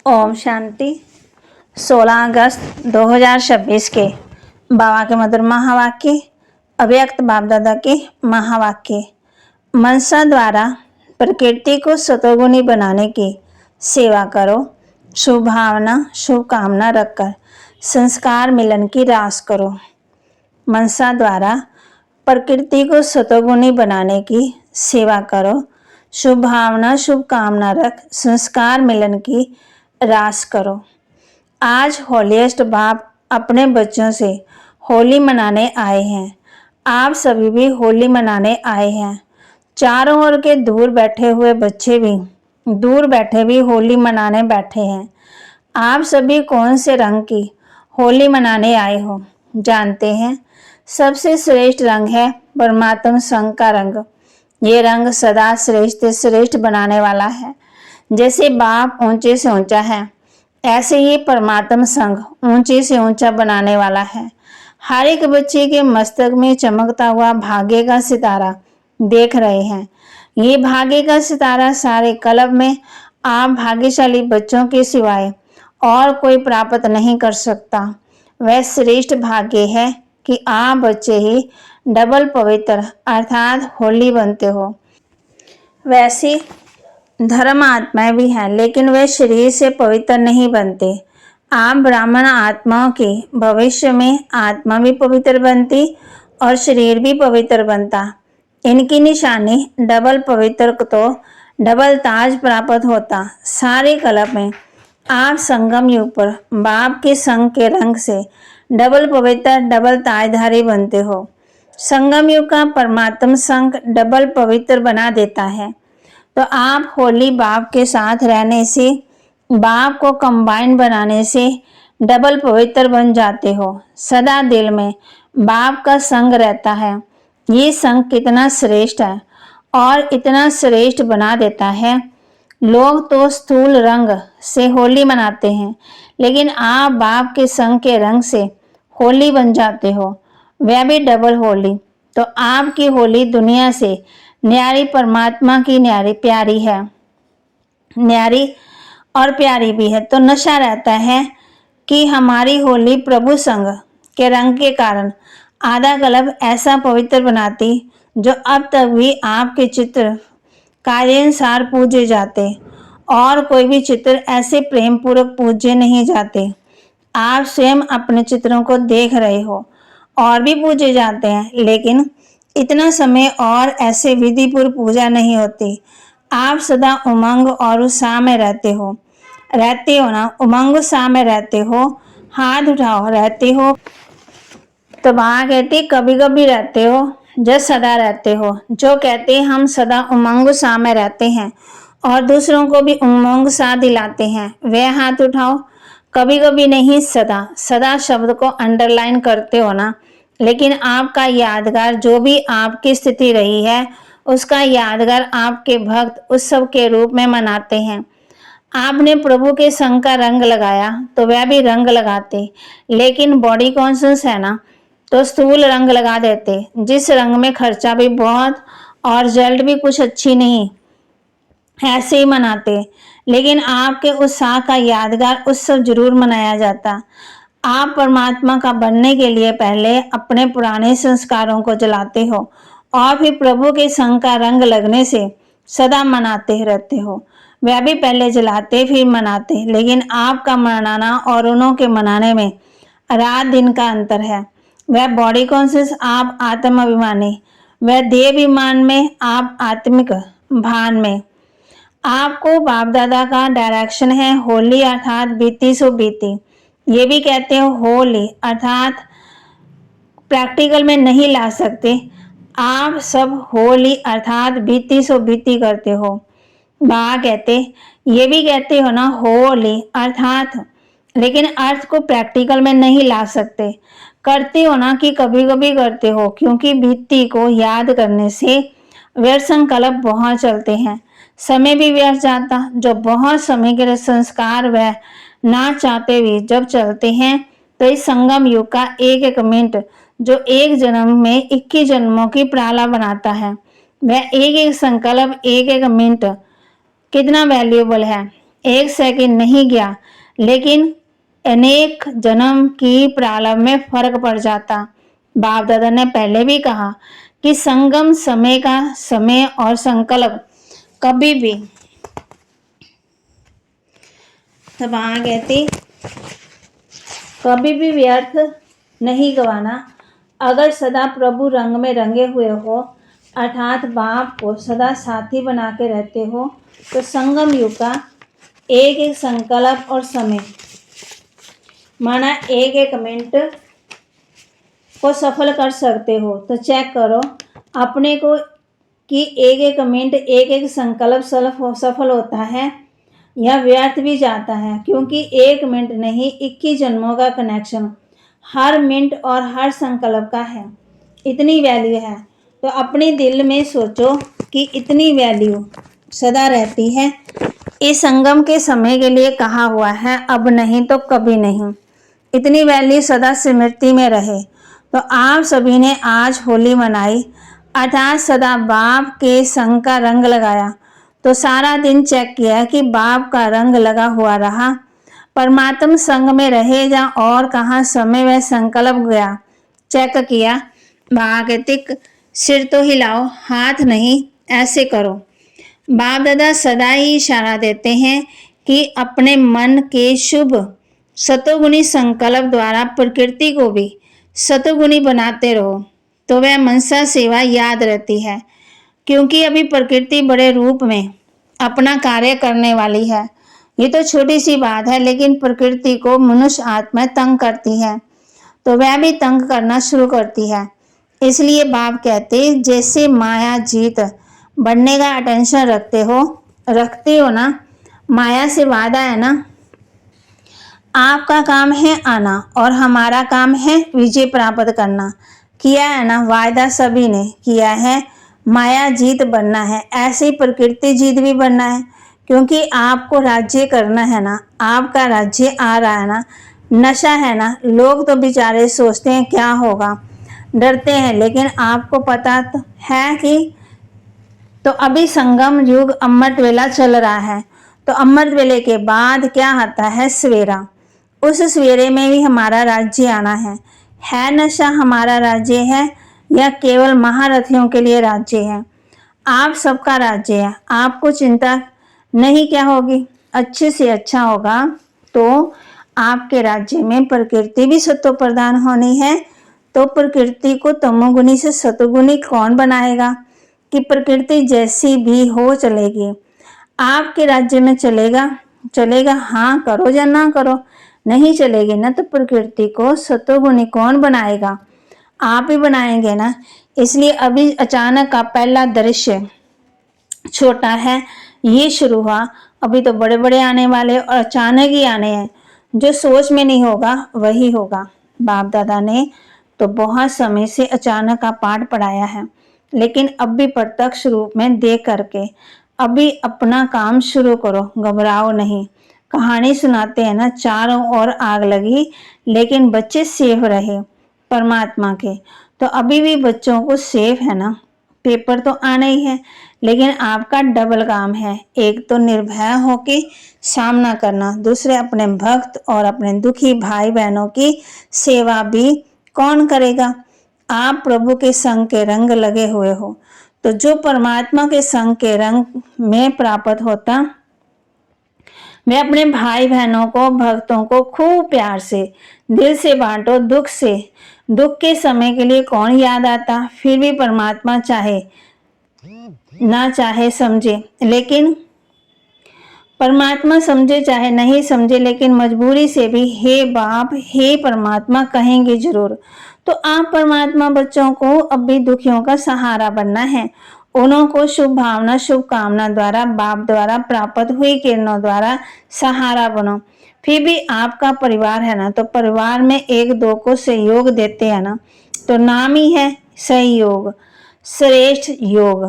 ओम शांति। 16 अगस्त 2026 के बाबा के मधुर महावाक्य, अव्यक्त बाप दादा के महावाक्य। मनसा द्वारा प्रकृति को सतोगुणी बनाने की सेवा करो। शुभ भावना शुभ कामना रखकर संस्कार मिलन की रास करो। मनसा द्वारा प्रकृति को सतोगुणी बनाने की सेवा करो। शुभ भावना शुभ कामना रख संस्कार मिलन की रास करो। आज होलीएस्ट बाप अपने बच्चों से होली मनाने आए हैं। आप सभी भी होली मनाने आए हैं। चारों ओर के दूर बैठे हुए बच्चे भी दूर बैठे भी होली मनाने बैठे हैं। आप सभी कौन से रंग की होली मनाने आए हो जानते हैं? सबसे श्रेष्ठ रंग है परमात्म संघ का रंग। ये रंग सदा श्रेष्ठ श्रेष्ठ बनाने वाला है। जैसे बाप ऊंचे से ऊंचा है, ऐसे ही परमात्म संघ ऊंचे से ऊंचा बनाने वाला है। हर एक बच्चे के मस्तक में चमकता हुआ भाग्य का सितारा देख रहे हैं। ये भाग्य का सितारा सारे कल्प में आप भाग्यशाली बच्चों के सिवाय और कोई प्राप्त नहीं कर सकता। वह श्रेष्ठ भाग्य है कि आप बच्चे ही डबल पवित्र अर्थात होली बनते हो। वैसे धर्म आत्माएं भी हैं, लेकिन वे शरीर से पवित्र नहीं बनते। आप ब्राह्मण आत्माओं के भविष्य में आत्मा भी पवित्र बनती और शरीर भी पवित्र बनता। इनकी निशानी डबल पवित्र तो डबल ताज प्राप्त होता। सारे कल्प में आप संगम युग पर बाप के संग के रंग से डबल पवित्र डबल ताजधारी बनते हो। संगम युग का परमात्म संग डबल पवित्र बना देता है। तो आप होली बाप के साथ रहने से, बाप को कंबाइन बनाने से डबल पवित्र बन जाते हो। सदा दिल में बाप का संग रहता है। ये संग कितना श्रेष्ठ है और इतना श्रेष्ठ बना देता है। लोग तो स्थूल रंग से होली मनाते हैं, लेकिन आप बाप के संग के रंग से होली बन जाते हो, वह भी डबल होली। तो आपकी होली दुनिया से न्यारी परमात्मा की न्यारी प्यारी है, न्यारी और प्यारी भी है। तो नशा रहता है कि हमारी होली प्रभु संग के रंग के कारण आधा कल्प ऐसा पवित्र बनाती जो अब तक भी आपके चित्र कार्यानुसार पूजे जाते और कोई भी चित्र ऐसे प्रेम पूर्वक पूजे नहीं जाते। आप स्वयं अपने चित्रों को देख रहे हो और भी पूजे जाते हैं, लेकिन इतना समय और ऐसे विधि पूर्व पूजा नहीं होती। आप सदा उमंग और उत्साह में रहते हो ना, उमंग उत्साह में रहते हो। हाथ उठाओ, रहते हो। तो वहाँ कहते कभी कभी रहते हो, जब सदा रहते हो। जो कहते हम सदा उमंग उत्साह में रहते हैं और दूसरों को भी उमंग उत्साह दिलाते हैं, वह हाथ उठाओ। कभी कभी नहीं, सदा। सदा शब्द को अंडरलाइन करते हो ना, लेकिन आपका यादगार जो भी आपकी स्थिति रही है, उसका यादगार आपके भक्त उत्सव के रूप में मनाते हैं। आपने प्रभु के संग का रंग लगाया तो वह भी रंग लगाते, लेकिन बॉडी कॉन्शियस है ना, तो स्थूल रंग लगा देते, जिस रंग में खर्चा भी बहुत और रिजल्ट भी कुछ अच्छी नहीं, ऐसे ही मनाते। लेकिन आपके उत्साह का यादगार उत्सव जरूर मनाया जाता। आप परमात्मा का बनने के लिए पहले अपने पुराने संस्कारों को जलाते हो और फिर प्रभु के संग का रंग लगने से सदा मनाते रहते हो। वह भी पहले जलाते फिर मनाते, लेकिन आपका मनाना और उन्हों के मनाने में रात दिन का अंतर है। वह बॉडी कॉन्शियस, आप आत्म अभिमानी। वह देह अभिमान में, आप आत्मिक भान में। आपको बाप दादा का डायरेक्शन है होली अर्थात बीती सो बीती। ये भी कहते हो होली अर्थात प्रैक्टिकल में नहीं ला सकते। आप सब होली अर्थात बीती सो बीती करते हो। बा कहते ये भी कहते हो ना होली अर्थात, लेकिन अर्थ को प्रैक्टिकल में नहीं ला सकते। करते हो ना कि कभी कभी करते हो, क्योंकि बीती को याद करने से व्यर्थ संकल्प बहुत चलते हैं, समय भी व्यर्थ जाता। जो बहुत समय के संस्कार वह ना चाहते हुए जब चलते हैं, तो इस संगम युग का एक एक मिनट जो एक जन्म में 21 जन्मों की प्राला बनाता है, वह एक एक संकल्प एक एक मिनट कितना वैल्यूएबल है। एक सेकंड नहीं गया, लेकिन अनेक जन्म की प्रारंभ में फर्क पड़ जाता। बाप दादा ने पहले भी कहा कि संगम समय का समय और संकल्प कभी भी, तब कहती, कभी भी व्यर्थ नहीं गवाना। अगर सदा प्रभु रंग में रंगे हुए हो, अर्थात बाप को सदा साथी बना के रहते हो, तो संगम युग का एक एक संकल्प और समय, माना एक एक मिनट को सफल कर सकते हो। तो चेक करो अपने को कि एक एक मिनट, एक एक संकल्प सफल होता है या व्यर्थ भी जाता है, क्योंकि एक मिनट नहीं 21 जन्मों का कनेक्शन हर मिनट और हर संकल्प का है। इतनी वैल्यू है, तो अपने दिल में सोचो कि इतनी वैल्यू सदा रहती है। इस संगम के समय के लिए कहा हुआ है, अब नहीं तो कभी नहीं। इतनी वैल्यू सदा स्मृति में रहे। तो आप सभी ने आज होली मनाई, अर्थात सदा बाप के संग का रंग लगाया। तो सारा दिन चेक किया कि बाप का रंग लगा हुआ रहा, परमात्मा संग में रहे या और कहाँ समय व संकल्प गया, चेक किया। भागतिक सिर तो हिलाओ, हाथ नहीं, ऐसे करो। बाप दादा सदा ही इशारा देते हैं कि अपने मन के शुभ सतोगुणी संकल्प द्वारा प्रकृति को भी सतोगुणी बनाते रहो, तो वह मनसा सेवा याद रहती है। क्योंकि अभी प्रकृति बड़े रूप में अपना कार्य करने वाली है। ये तो छोटी सी बात है, लेकिन प्रकृति को मनुष्य आत्मा तंग करती है, तो वह भी तंग करना शुरू करती है। इसलिए बाप कहते, जैसे माया जीत बनने का अटेंशन रखते हो ना, माया से वादा है ना, आपका काम है आना और हमारा काम है विजय प्राप्त करना। किया है ना, वायदा सभी ने किया है, माया जीत बनना है, ऐसे ही प्रकृति जीत भी बनना है। क्योंकि आपको राज्य करना है ना, आपका राज्य आ रहा है ना। नशा है ना, लोग तो बेचारे सोचते हैं क्या होगा, डरते हैं, लेकिन आपको पता तो है कि, तो अभी संगम युग अमृत वेला चल रहा है। तो अमृत वेले के बाद क्या आता है, सवेरा। उस सवेरे में भी हमारा राज्य आना है नशा हमारा राज्य है या केवल महारथियों के लिए राज्य है? आप सबका राज्य है, आपको चिंता नहीं क्या होगी, अच्छे से अच्छा होगा। तो आपके राज्य में प्रकृति भी सत्व प्रधान होनी है, तो प्रकृति को तमोगुणी से सतोगुणी कौन बनाएगा कि प्रकृति जैसी भी हो चलेगी। आपके राज्य में चलेगा हाँ करो या ना करो, नहीं चलेगी ना, तो प्रकृति को सतोगुणी कौन बनाएगा, आप ही बनाएंगे ना। इसलिए अभी अचानक का पहला दृश्य छोटा है, ये शुरू हुआ, अभी तो बड़े बड़े आने वाले और अचानक ही आने हैं। जो सोच में नहीं होगा वही होगा। बाप दादा ने तो बहुत समय से अचानक का पाठ पढ़ाया है, लेकिन अब भी प्रत्यक्ष रूप में देख करके अभी अपना काम शुरू करो, घबराओ नहीं। कहानी सुनाते हैं ना, चारों ओर आग लगी लेकिन बच्चे सेफ रहे परमात्मा के। तो अभी भी बच्चों को सेफ है ना, पेपर तो आने ही है, लेकिन आपका डबल काम है। एक तो निर्भय होके सामना करना, दूसरे अपने भक्त और अपने दुखी भाई बहनों की सेवा भी कौन करेगा। आप प्रभु के संग के रंग लगे हुए हो, तो जो परमात्मा के संग के रंग में प्राप्त होता, मैं अपने भाई बहनों को, भक्तों को खूब प्यार से दिल से बांटो। दुख के समय के लिए कौन याद आता, फिर भी परमात्मा चाहे ना चाहे समझे, लेकिन परमात्मा समझे चाहे नहीं समझे, लेकिन मजबूरी से भी हे बाप हे परमात्मा कहेंगे जरूर। तो आप परमात्मा बच्चों को अब भी दुखियों का सहारा बनना है। उन्हों को शुभ भावना शुभकामना द्वारा, बाप द्वारा प्राप्त हुई किरणों द्वारा सहारा बनो। फिर भी आपका परिवार है ना, तो परिवार में एक दो को सहयोग देते हैं ना, तो नाम ही है सहयोग, श्रेष्ठ योग।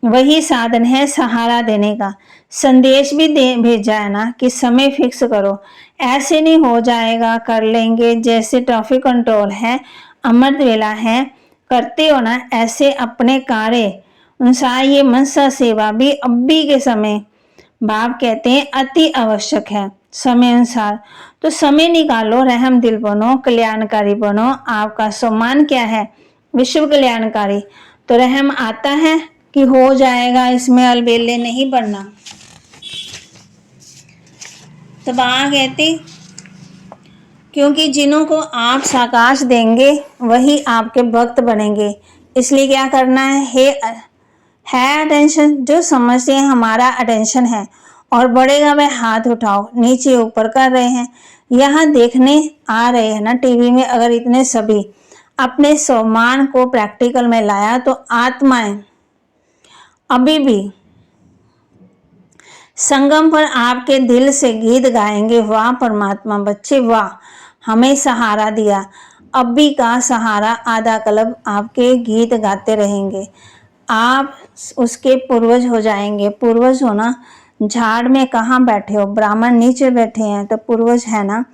वही साधन है सहारा देने का। संदेश भी भेजा है ना कि समय फिक्स करो, ऐसे नहीं हो जाएगा कर लेंगे, जैसे ट्रैफिक कंट्रोल है, अमृत वेला है, करते हो ना, ऐसे अपने कार्य अनुसार ये मनसा सेवा भी अभी के समय बाप कहते हैं अति आवश्यक है समय अनुसार। तो समय निकालो, रहम दिल बनो, कल्याणकारी बनो। आपका सम्मान क्या है? विश्व कल्याणकारी। तो रहम आता है कि हो जाएगा, इसमें अलबेले नहीं बढ़ना। तो बाबा कहते क्योंकि जिन्हों को आप साकाश देंगे वही आपके भक्त बनेंगे, इसलिए क्या करना है अटेंशन। जो समझते हैं हमारा अटेंशन है और बढ़ेगा वह हाथ उठाओ। नीचे ऊपर कर रहे हैं, यहाँ देखने आ रहे हैं ना टीवी में। अगर इतने सभी अपने सम्मान को प्रैक्टिकल में लाया तो आत्माएं अभी भी संगम पर आपके दिल से गीत गाएंगे, वाह परमात्मा बच्चे वाह, हमें सहारा दिया। अभी का सहारा आधा कल्प आपके गीत गाते रहेंगे। आप उसके पूर्वज हो जाएंगे। पूर्वज होना, झाड़ में कहाँ बैठे हो, ब्राह्मण नीचे बैठे हैं तो पूर्वज है ना।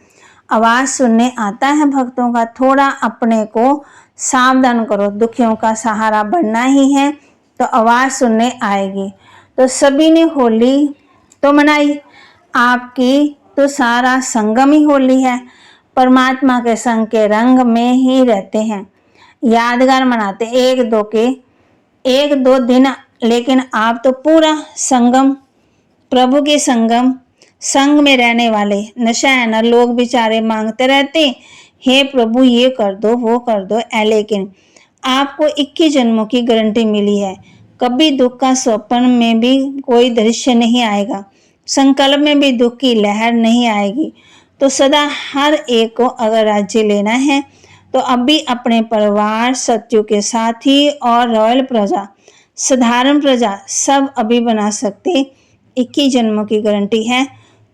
आवाज सुनने आता है भक्तों का। थोड़ा अपने को सावधान करो, दुखियों का सहारा बनना ही है तो आवाज सुनने आएगी। तो सभी ने होली तो मनाई, आपकी तो सारा संगम ही होली है। परमात्मा के संग के रंग में ही रहते हैं, यादगार मनाते एक दो दिन, लेकिन आप तो पूरा संगम, प्रभु के संग में रहने वाले। नशा है ना, लोग बेचारे मांगते रहते हे प्रभु ये कर दो वो कर दो, लेकिन आपको 21 जन्मों की गारंटी मिली है। कभी दुख का स्वप्न में भी कोई दृश्य नहीं आएगा, संकल्प में भी दुख की लहर नहीं आएगी। तो सदा हर एक को अगर राज्य लेना है तो अभी अपने परिवार, सत्यों के साथी और रॉयल प्रजा, साधारण प्रजा सब अभी बना सकते। 21 जन्मों की गारंटी है।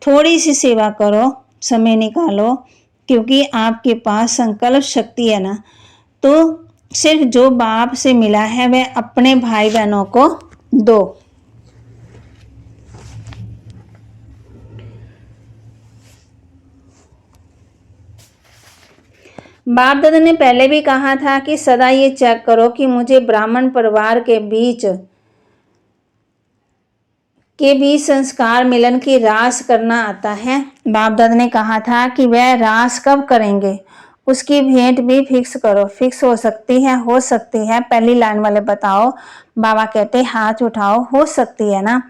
थोड़ी सी सेवा करो, समय निकालो, क्योंकि आपके पास संकल्प शक्ति है ना। तो सिर्फ जो बाप से मिला है वह अपने भाई बहनों को दो। बाप दादा ने पहले भी कहा था कि सदा ये चेक करो कि मुझे ब्राह्मण परिवार के बीच संस्कार मिलन की रास करना आता है। बाप दादा ने कहा था कि वह रास कब करेंगे, उसकी भेंट भी फिक्स करो। फिक्स हो सकती है पहली लाइन वाले बताओ। बाबा कहते हाथ उठाओ, हो सकती है ना।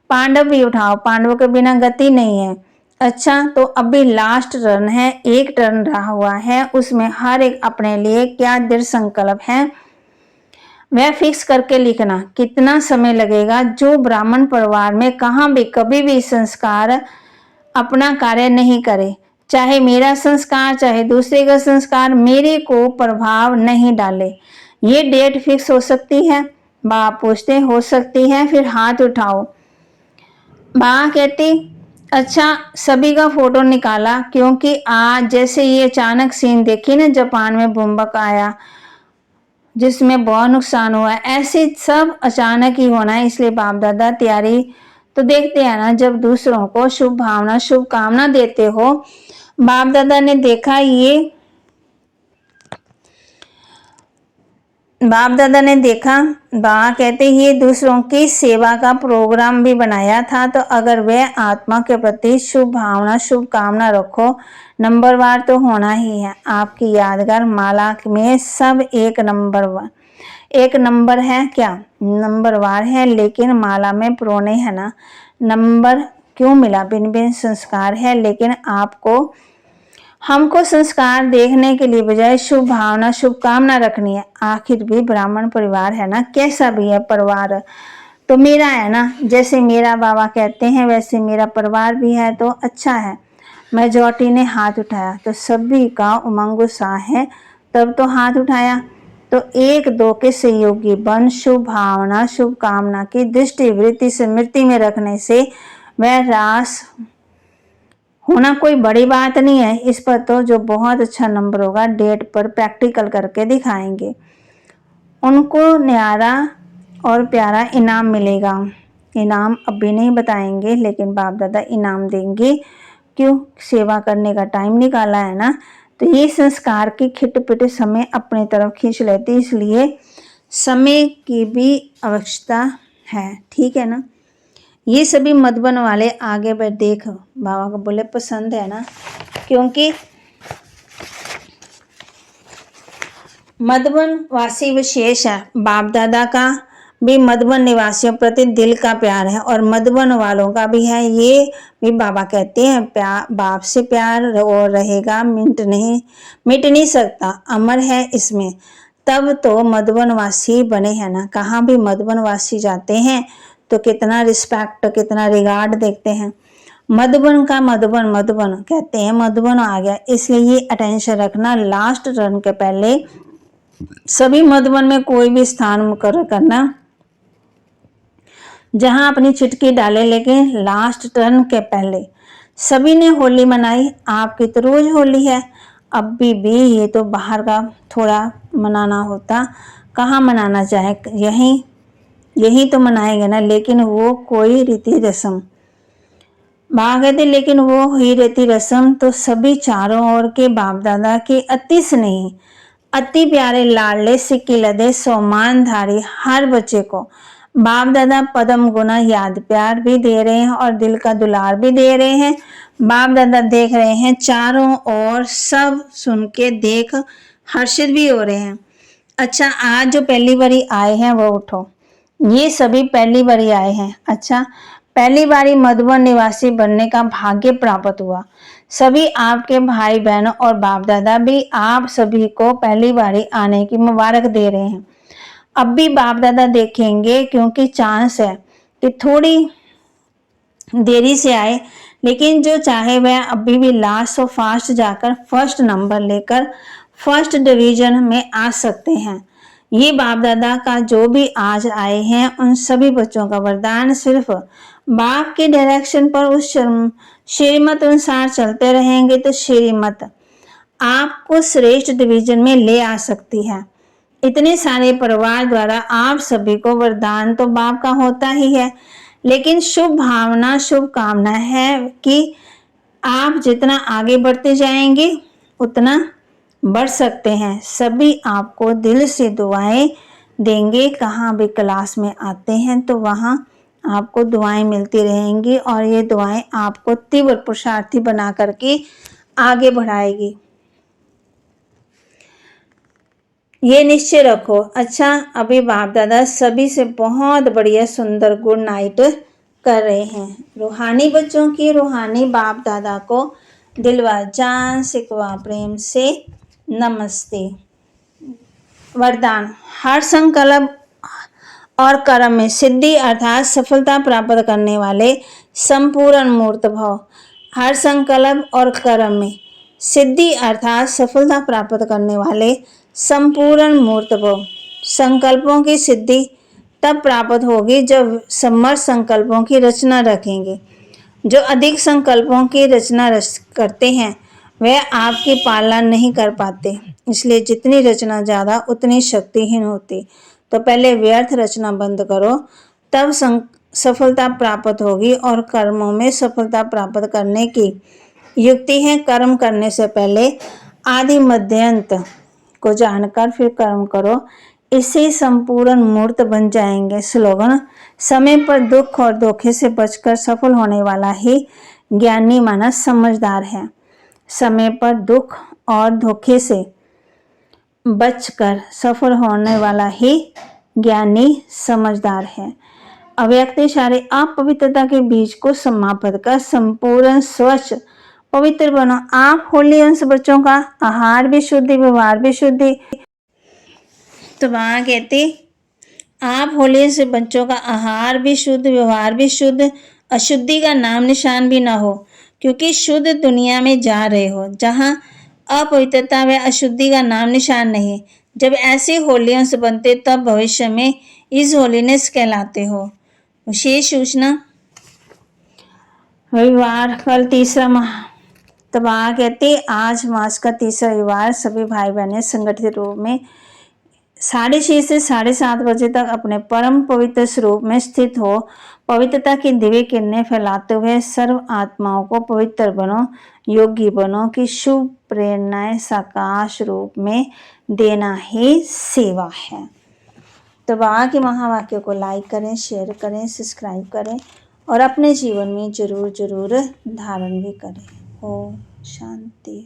पांडव भी उठाओ, पांडवों के बिना गति नहीं है। अच्छा, तो अभी लास्ट टर्न है, एक टर्न रहा हुआ है, उसमें हर एक अपने लिए क्या दृढ़ संकल्प है वह फिक्स करके लिखना। कितना समय लगेगा, जो ब्राह्मण परिवार में कहाँ भी कभी भी संस्कार अपना कार्य नहीं करे, चाहे मेरा संस्कार चाहे दूसरे का संस्कार, मेरे को प्रभाव नहीं डाले। ये डेट फिक्स हो सकती है? बाप पूछते हो सकती है, फिर हाथ उठाओ। बाबा कहती अच्छा, सभी का फोटो निकाला, क्योंकि आज जैसे ये अचानक सीन देखी ना, जापान में भूकंप आया जिसमें बहुत नुकसान हुआ, ऐसे सब अचानक ही होना है। इसलिए बाप दादा तैयारी तो देखते हैं ना, जब दूसरों को शुभकामना देते हो। बाप दादा ने देखा बाबा कहते ये दूसरों की सेवा का प्रोग्राम भी बनाया था। तो अगर वह आत्मा के प्रति शुभकामना रखो, नंबरवार तो होना ही है। आपकी यादगार माला में सब एक नंबर है, क्या नंबरवार है, लेकिन माला में पुराने है ना। नंबर क्यों मिला? भिन्न संस्कार है, लेकिन हमको संस्कार देखने के लिए बजाय शुभकामना रखनी है। आखिर भी ब्राह्मण परिवार है ना, कैसा भी है परिवार तो मेरा है ना। जैसे मेरा बाबा कहते हैं वैसे मेरा परिवार भी है तो अच्छा है। मेजॉरिटी ने हाथ उठाया तो सभी का उमंग उत्साह है, तब तो हाथ उठाया। तो एक दो के सहयोगी बन शुभकामना की दृष्टि वृत्ति स्मृति में रखने से वह रास होना कोई बड़ी बात नहीं है। इस पर तो जो बहुत अच्छा नंबर होगा डेट पर प्रैक्टिकल करके दिखाएंगे, उनको न्यारा और प्यारा इनाम मिलेगा। इनाम अभी नहीं बताएंगे, लेकिन बाप दादा इनाम देंगे। क्यों? सेवा करने का टाइम निकाला है ना। तो ये संस्कार की खिटपिट समय अपनी तरफ खींच लेती, इसलिए समय की भी आवश्यकता है। ठीक है ना। ये सभी मधुबन वाले आगे बढ़ देख बाबा को बोले पसंद है ना, क्योंकि मधुबन वासी विशेष है। बाप दादा का भी मधुबन निवासियों प्रति दिल का प्यार है और मधुबन वालों का भी है। ये भी बाबा कहते हैं प्यार, बाप से प्यार और रहेगा, मिट नहीं सकता, अमर है इसमें। तब तो मधुबन वासी बने हैं ना। कहाँ भी मधुबन वासी जाते हैं तो कितना रिस्पेक्ट, कितना रिगार्ड देखते हैं। मधुबन का मधुबन कहते हैं, मधुबन आ गया, इसलिए ये अटेंशन रखना। लास्ट टर्न के पहले सभी मधुबन में कोई भी स्थान मुकर्रर करना जहां अपनी चिटकी डाले, लेकिन लास्ट टर्न के पहले। सभी ने होली मनाई, आपकी तो रोज होली है, अब भी ये तो बाहर का थोड़ा मनाना होता, कहाँ मनाना चाहे, यही तो मनाएंगे ना। लेकिन वो कोई रीति रस्म बाबा कहते, लेकिन वो ही रीति रस्म तो सभी चारों ओर के बाप दादा के अति स्नेही, अति प्यारे लाडले सिक्की लदे सोमानधारी हर बच्चे को बाप दादा पदम गुना याद प्यार भी दे रहे हैं और दिल का दुलार भी दे रहे हैं। बाप दादा देख रहे हैं चारों ओर, सब सुन के देख हर्षित भी हो रहे हैं। अच्छा, आज जो पहली बारी आए हैं वो उठो, ये सभी पहली बारी आए हैं। अच्छा, पहली बारी मधुबन निवासी बनने का भाग्य प्राप्त हुआ। सभी आपके भाई बहनों और बाप दादा भी आप सभी को पहली बारी आने की मुबारक दे रहे हैं। अब भी बाप दादा देखेंगे, क्योंकि चांस है कि थोड़ी देरी से आए, लेकिन जो चाहे वह अभी भी लास्ट और फास्ट जाकर फर्स्ट नंबर लेकर फर्स्ट डिवीजन में आ सकते हैं। ये बाप दादा का जो भी आज आए हैं उन सभी बच्चों का वरदान, सिर्फ बाप के डायरेक्शन पर उस श्रीमत अनुसार चलते रहेंगे तो श्रीमत आपको श्रेष्ठ डिवीजन में ले आ सकती है। इतने सारे परिवार द्वारा आप सभी को वरदान तो बाप का होता ही है, लेकिन शुभ भावना, शुभ कामना है कि आप जितना आगे बढ़ते जाएंगे उतना बढ़ सकते हैं। सभी आपको दिल से दुआएं देंगे। कहाँ भी क्लास में आते हैं तो वहाँ आपको दुआएं मिलती रहेंगी और ये दुआएं आपको तीव्र पुरुषार्थी बना करके आगे बढ़ाएगी, ये निश्चय रखो। अच्छा, अभी बाप दादा सभी से बहुत बढ़िया सुंदर गुड नाइट कर रहे हैं। रूहानी बच्चों की रूहानी बाप दादा को दिलवा जान सिकवा प्रेम से नमस्ते। वरदान, हर संकल्प और कर्म में सिद्धि अर्थात सफलता प्राप्त करने वाले संपूर्ण मूर्त भाव। हर संकल्प और कर्म में सिद्धि अर्थात सफलता प्राप्त करने वाले संपूर्ण मूर्त भाव। संकल्पों की सिद्धि तब प्राप्त होगी जब समर्थ संकल्पों की रचना रखेंगे। जो अधिक संकल्पों की रचना करते हैं वह आपकी पालना नहीं कर पाते, इसलिए जितनी रचना ज़्यादा उतनी शक्तिहीन होती। तो पहले व्यर्थ रचना बंद करो, तब सफलता प्राप्त होगी। और कर्मों में सफलता प्राप्त करने की युक्ति है, कर्म करने से पहले आदि मध्य अंत को जानकर फिर कर्म करो, इससे संपूर्ण मूर्त बन जाएंगे। स्लोगन, समय पर दुख और धोखे से बचकर सफल होने वाला ही ज्ञानी मानस समझदार है। समय पर दुख और धोखे से बचकर सफल होने वाला ही ज्ञानी समझदार है। अव्यक्त सारे अपवित्रता के बीज को समाप्त कर संपूर्ण स्वच्छ पवित्र बनो। आप होली अंश बच्चों का आहार भी शुद्धि, व्यवहार भी शुद्धि। तो वहाँ कहते, आप होली से बच्चों का आहार भी शुद्ध, व्यवहार भी शुद्ध, अशुद्धि का नाम निशान भी ना हो, क्योंकि शुद्ध दुनिया में जा रहे हो जहाँ अपवित्रता व अशुद्धि का नाम निशान नहीं। जब ऐसे होलियों से बनते तब भविष्य में इस होलीनेस कहलाते हो। विशेष सूचना, रविवार कल तीसरा माह, तब कहते आज मास का तीसरा रविवार सभी भाई बहनें संगठित रूप में 6:30 से 7:30 बजे तक अपने परम पवित्र स्वरूप में स्थित हो पवित्रता की दिव्य किरणें फैलाते हुए सर्व आत्माओं को पवित्र बनो, योगी बनो की शुभ प्रेरणाएं साकाश रूप में देना ही सेवा है। तो बाबा के महावाक्य को लाइक करें, शेयर करें, सब्सक्राइब करें और अपने जीवन में ज़रूर ज़रूर धारण भी करें। ओम शांति।